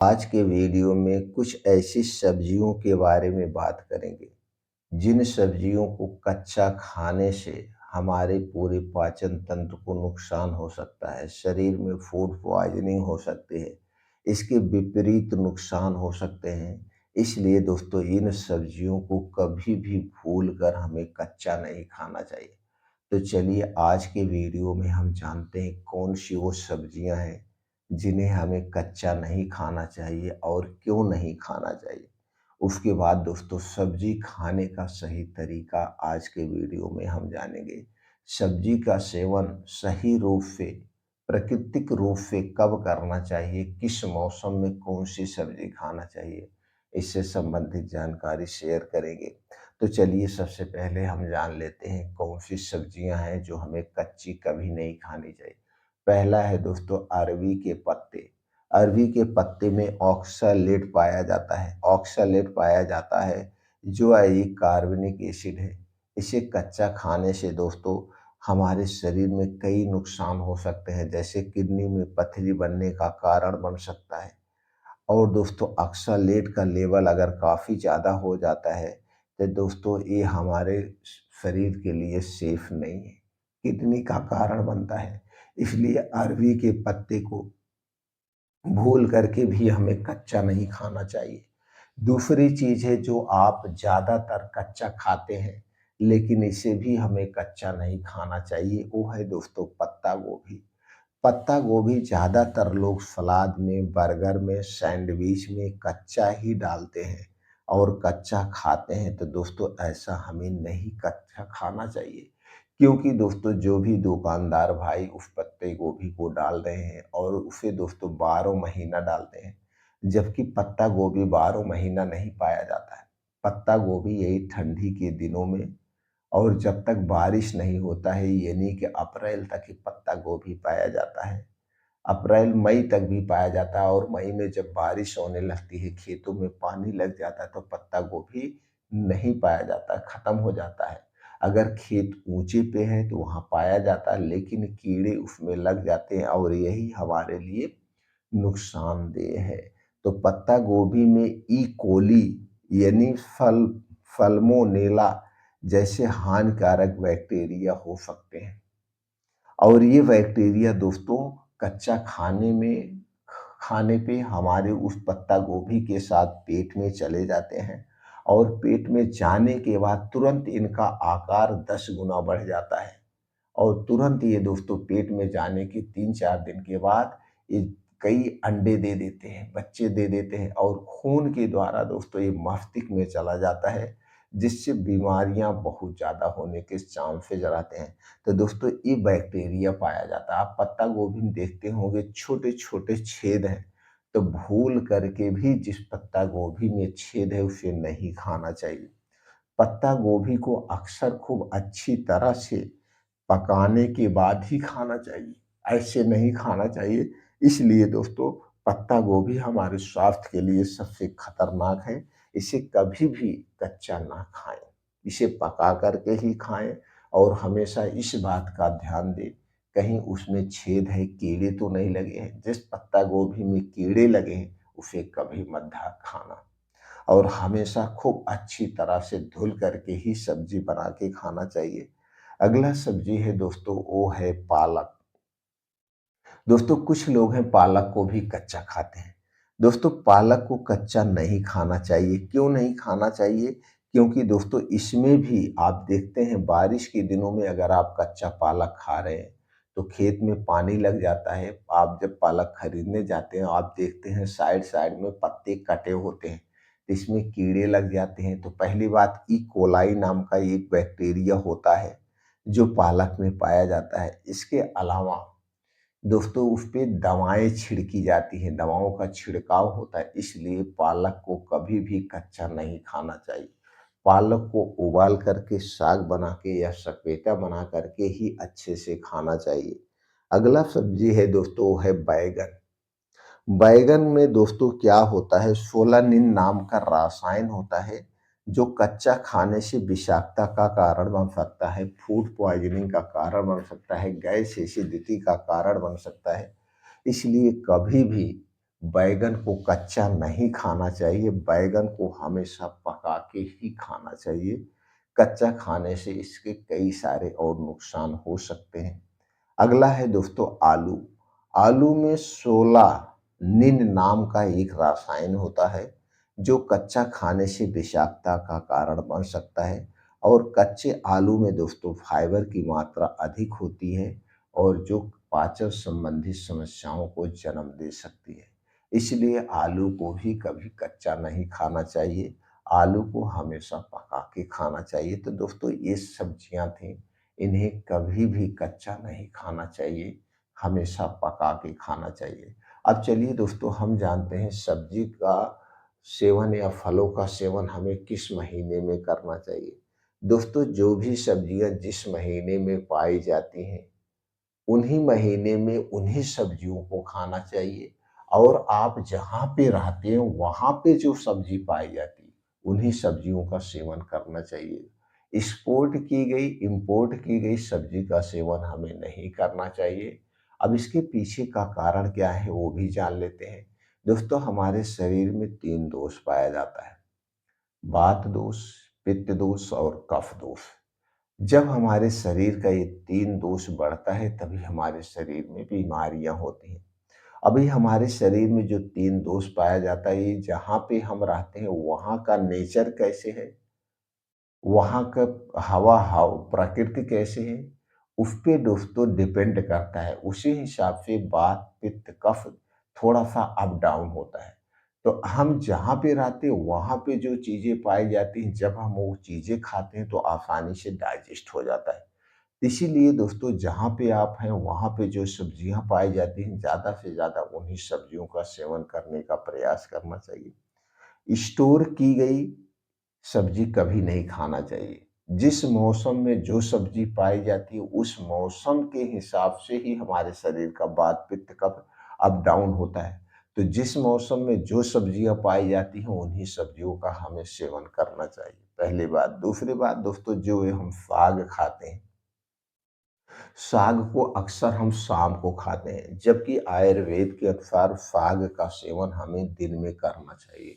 आज के वीडियो में कुछ ऐसी सब्जियों के बारे में बात करेंगे जिन सब्जियों को कच्चा खाने से हमारे पूरे पाचन तंत्र को नुकसान हो सकता है, शरीर में फूड पॉइजनिंग हो सकती है, इसके विपरीत नुकसान हो सकते हैं। इसलिए दोस्तों इन सब्जियों को कभी भी भूल कर हमें कच्चा नहीं खाना चाहिए। तो चलिए आज के वीडियो में हम जानते हैं कौन सी वो सब्जियां हैं जिन्हें हमें कच्चा नहीं खाना चाहिए और क्यों नहीं खाना चाहिए। उसके बाद दोस्तों सब्जी खाने का सही तरीका आज के वीडियो में हम जानेंगे। सब्जी का सेवन सही रूप से, प्राकृतिक रूप से कब करना चाहिए, किस मौसम में कौन सी सब्जी खाना चाहिए, इससे संबंधित जानकारी शेयर करेंगे। तो चलिए सबसे पहले हम जान लेते हैं कौन सी सब्जियां हैं जो हमें कच्ची कभी नहीं खानी चाहिए। पहला है दोस्तों अरवी के पत्ते। अरवी के पत्ते में ऑक्सलेट पाया जाता है। ऑक्सलेट पाया जाता है जो एक कार्बनिक एसिड है। इसे कच्चा खाने से दोस्तों हमारे शरीर में कई नुकसान हो सकते हैं, जैसे किडनी में पथरी बनने का कारण बन सकता है। और दोस्तों ऑक्सलेट का लेवल अगर काफ़ी ज़्यादा हो जाता है तो दोस्तों ये हमारे शरीर के लिए सेफ नहीं है, किडनी का कारण बनता है। इसलिए अरवी के पत्ते को भूल करके भी हमें कच्चा नहीं खाना चाहिए। दूसरी चीज़ है जो आप ज़्यादातर कच्चा खाते हैं लेकिन इसे भी हमें कच्चा नहीं खाना चाहिए, वो है दोस्तों पत्ता गोभी। पत्ता गोभी ज़्यादातर लोग सलाद में, बर्गर में, सैंडविच में कच्चा ही डालते हैं और कच्चा खाते हैं। तो दोस्तों ऐसा हमें नहीं कच्चा खाना चाहिए, क्योंकि दोस्तों जो भी दुकानदार भाई उस पत्ते गोभी को डाल रहे हैं और उसे दोस्तों 12 महीना डालते हैं, जबकि पत्ता गोभी 12 महीना नहीं पाया जाता है। पत्ता गोभी यही ठंडी के दिनों में और जब तक बारिश नहीं होता है, यानी कि अप्रैल तक ही पत्ता गोभी पाया जाता है। अप्रैल मई तक भी पाया जाता है और मई में जब बारिश होने लगती है, खेतों में पानी लग जाता है, तो पत्ता गोभी नहीं पाया जाता, खत्म हो जाता है। अगर खेत ऊंचे पे है तो वहां पाया जाता है, लेकिन कीड़े उसमें लग जाते हैं और यही हमारे लिए नुकसानदेह है। तो पत्ता गोभी में ई कोली यानी फल्मोनेला जैसे हानिकारक बैक्टीरिया हो सकते हैं और ये बैक्टीरिया दोस्तों कच्चा खाने पे हमारे उस पत्ता गोभी के साथ पेट में चले जाते हैं और पेट में जाने के बाद तुरंत इनका आकार 10 गुना बढ़ जाता है और तुरंत ये दोस्तों पेट में जाने के 3-4 दिन के बाद ये कई अंडे दे देते हैं, बच्चे दे देते हैं और खून के द्वारा दोस्तों ये मस्तिष्क में चला जाता है, जिससे बीमारियां बहुत ज़्यादा होने के चांसेज रहते हैं। तो दोस्तों ये बैक्टीरिया पाया जाता है। आप पत्ता गोभी में देखते होंगे छोटे छोटे छेद हैं, तो भूल करके भी जिस पत्ता गोभी में छेद है उसे नहीं खाना चाहिए। पत्ता गोभी को अक्सर खूब अच्छी तरह से पकाने के बाद ही खाना चाहिए, ऐसे नहीं खाना चाहिए। इसलिए दोस्तों पत्ता गोभी हमारे स्वास्थ्य के लिए सबसे खतरनाक है। इसे कभी भी कच्चा ना खाएं, इसे पका करके ही खाएं और हमेशा इस बात का ध्यान दें कहीं उसमें छेद है, कीड़े तो नहीं लगे हैं। जिस पत्ता गोभी में कीड़े लगे हैं उसे कभी मत खाना और हमेशा खूब अच्छी तरह से धुल करके ही सब्जी बना के खाना चाहिए। अगला सब्जी है दोस्तों वो है पालक। दोस्तों कुछ लोग हैं पालक को भी कच्चा खाते हैं। दोस्तों पालक को कच्चा नहीं खाना चाहिए। क्यों नहीं खाना चाहिए? क्योंकि दोस्तों इसमें भी आप देखते हैं बारिश के दिनों में अगर आप कच्चा पालक खा रहे हैं तो खेत में पानी लग जाता है। आप जब पालक खरीदने जाते हैं आप देखते हैं साइड साइड में पत्ते कटे होते हैं, तो इसमें कीड़े लग जाते हैं। तो पहली बात ई कोलाई नाम का एक बैक्टीरिया होता है जो पालक में पाया जाता है। इसके अलावा दोस्तों उस पे दवाएं छिड़की जाती हैं, दवाओं का छिड़काव होता है, इसलिए पालक को कभी भी कच्चा नहीं खाना चाहिए। पालक को उबाल करके साग बना के या सपेटा बना करके ही अच्छे से खाना चाहिए। अगला सब्जी है दोस्तों वो है बैगन। बैगन में दोस्तों क्या होता है, सोलानिन नाम का रसायन होता है जो कच्चा खाने से विषाक्तता का कारण बन सकता है, फूड पॉइजनिंग का कारण बन सकता है, गैस एसिडिटी का कारण बन सकता है। इसलिए कभी भी बैंगन को कच्चा नहीं खाना चाहिए, बैंगन को हमेशा पका के ही खाना चाहिए। कच्चा खाने से इसके कई सारे और नुकसान हो सकते हैं। अगला है दोस्तों आलू। आलू में सोलानिन नाम का एक रसायन होता है, जो कच्चा खाने से विषाक्तता का कारण बन सकता है। और कच्चे आलू में दोस्तों फाइबर की मात्रा अधिक होती है, और जो पाचन संबंधी समस्याओं को जन्म दे सकती है। इसलिए आलू को भी कभी कच्चा नहीं खाना चाहिए, आलू को हमेशा पका के खाना चाहिए। तो दोस्तों ये सब्जियां थी, इन्हें कभी भी कच्चा नहीं खाना चाहिए, हमेशा पका के खाना चाहिए। अब चलिए दोस्तों हम जानते हैं सब्जी का सेवन या फलों का सेवन हमें किस महीने में करना चाहिए। दोस्तों जो भी सब्जियां जिस महीने में पाई जाती हैं, उन्हीं महीने में उन्हीं सब्जियों को खाना चाहिए। और आप जहाँ पे रहते हैं वहाँ पे जो सब्जी पाई जाती है, उन्हीं सब्जियों का सेवन करना चाहिए। एक्सपोर्ट की गई, इंपोर्ट की गई सब्जी का सेवन हमें नहीं करना चाहिए। अब इसके पीछे का कारण क्या है वो भी जान लेते हैं। दोस्तों हमारे शरीर में 3 दोष पाया जाता है, वात दोष, पित्त दोष और कफ दोष। जब हमारे शरीर का ये 3 दोष बढ़ता है तभी हमारे शरीर में बीमारियां होती हैं। अभी हमारे शरीर में जो 3 दोष पाया जाता है, ये जहाँ पे हम रहते हैं वहाँ का नेचर कैसे है, वहाँ का हवा प्रकृति कैसे है, उस पे दोस्तों डिपेंड करता है। उसी हिसाब से वात पित्त कफ थोड़ा सा अप डाउन होता है। तो हम जहाँ पे रहते हैं वहाँ पे जो चीजें पाई जाती हैं, जब हम वो चीजें खाते हैं तो आसानी से डाइजेस्ट हो जाता है। इसीलिए दोस्तों जहाँ पे आप हैं वहाँ पे जो सब्जियां पाई जाती हैं, ज़्यादा से ज़्यादा उन्हीं सब्जियों का सेवन करने का प्रयास करना चाहिए। स्टोर की गई सब्जी कभी नहीं खाना चाहिए। जिस मौसम में जो सब्जी पाई जाती है, उस मौसम के हिसाब से ही हमारे शरीर का वात पित्त कफ अप डाउन होता है। तो जिस मौसम में जो सब्जियां पाई जाती हैं उन्हीं सब्जियों का हमें सेवन करना चाहिए, पहली बात। दूसरी बात दोस्तों, जो ये हम साग खाते हैं, साग को अक्सर हम शाम को खाते हैं, जबकि आयुर्वेद के अनुसार साग का सेवन हमें दिन में करना चाहिए,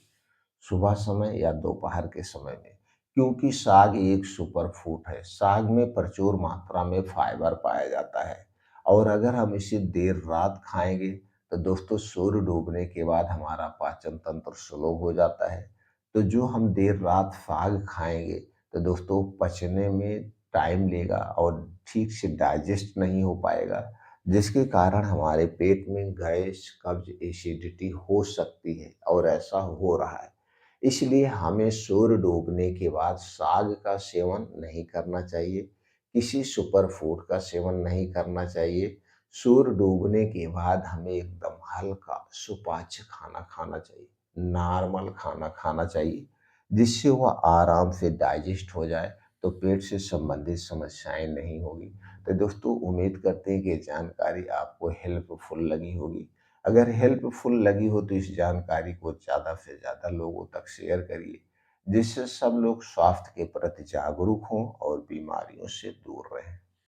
सुबह समय या दोपहर के समय में। क्योंकि साग एक सुपर फूड है, साग में प्रचुर मात्रा में फाइबर पाया जाता है। और अगर हम इसे देर रात खाएंगे तो दोस्तों सूर्य डूबने के बाद हमारा पाचन तंत्र स्लो हो जाता है। तो जो हम देर रात साग खाएंगे तो दोस्तों पचने में टाइम लेगा और ठीक से डाइजेस्ट नहीं हो पाएगा, जिसके कारण हमारे पेट में गैस कब्ज एसिडिटी हो सकती है, और ऐसा हो रहा है। इसलिए हमें सूर्य डूबने के बाद साग का सेवन नहीं करना चाहिए, किसी सुपर फूड का सेवन नहीं करना चाहिए। सूर्य डूबने के बाद हमें एकदम हल्का सुपाच्य खाना खाना चाहिए, नॉर्मल खाना खाना चाहिए, जिससे वह आराम से डाइजेस्ट हो जाए, तो पेट से संबंधित समस्याएं नहीं होगी। तो दोस्तों उम्मीद करते हैं कि ये जानकारी आपको हेल्पफुल लगी होगी। अगर हेल्पफुल लगी हो तो इस जानकारी को ज़्यादा से ज़्यादा लोगों तक शेयर करिए, जिससे सब लोग स्वास्थ्य के प्रति जागरूक हों और बीमारियों से दूर रहें।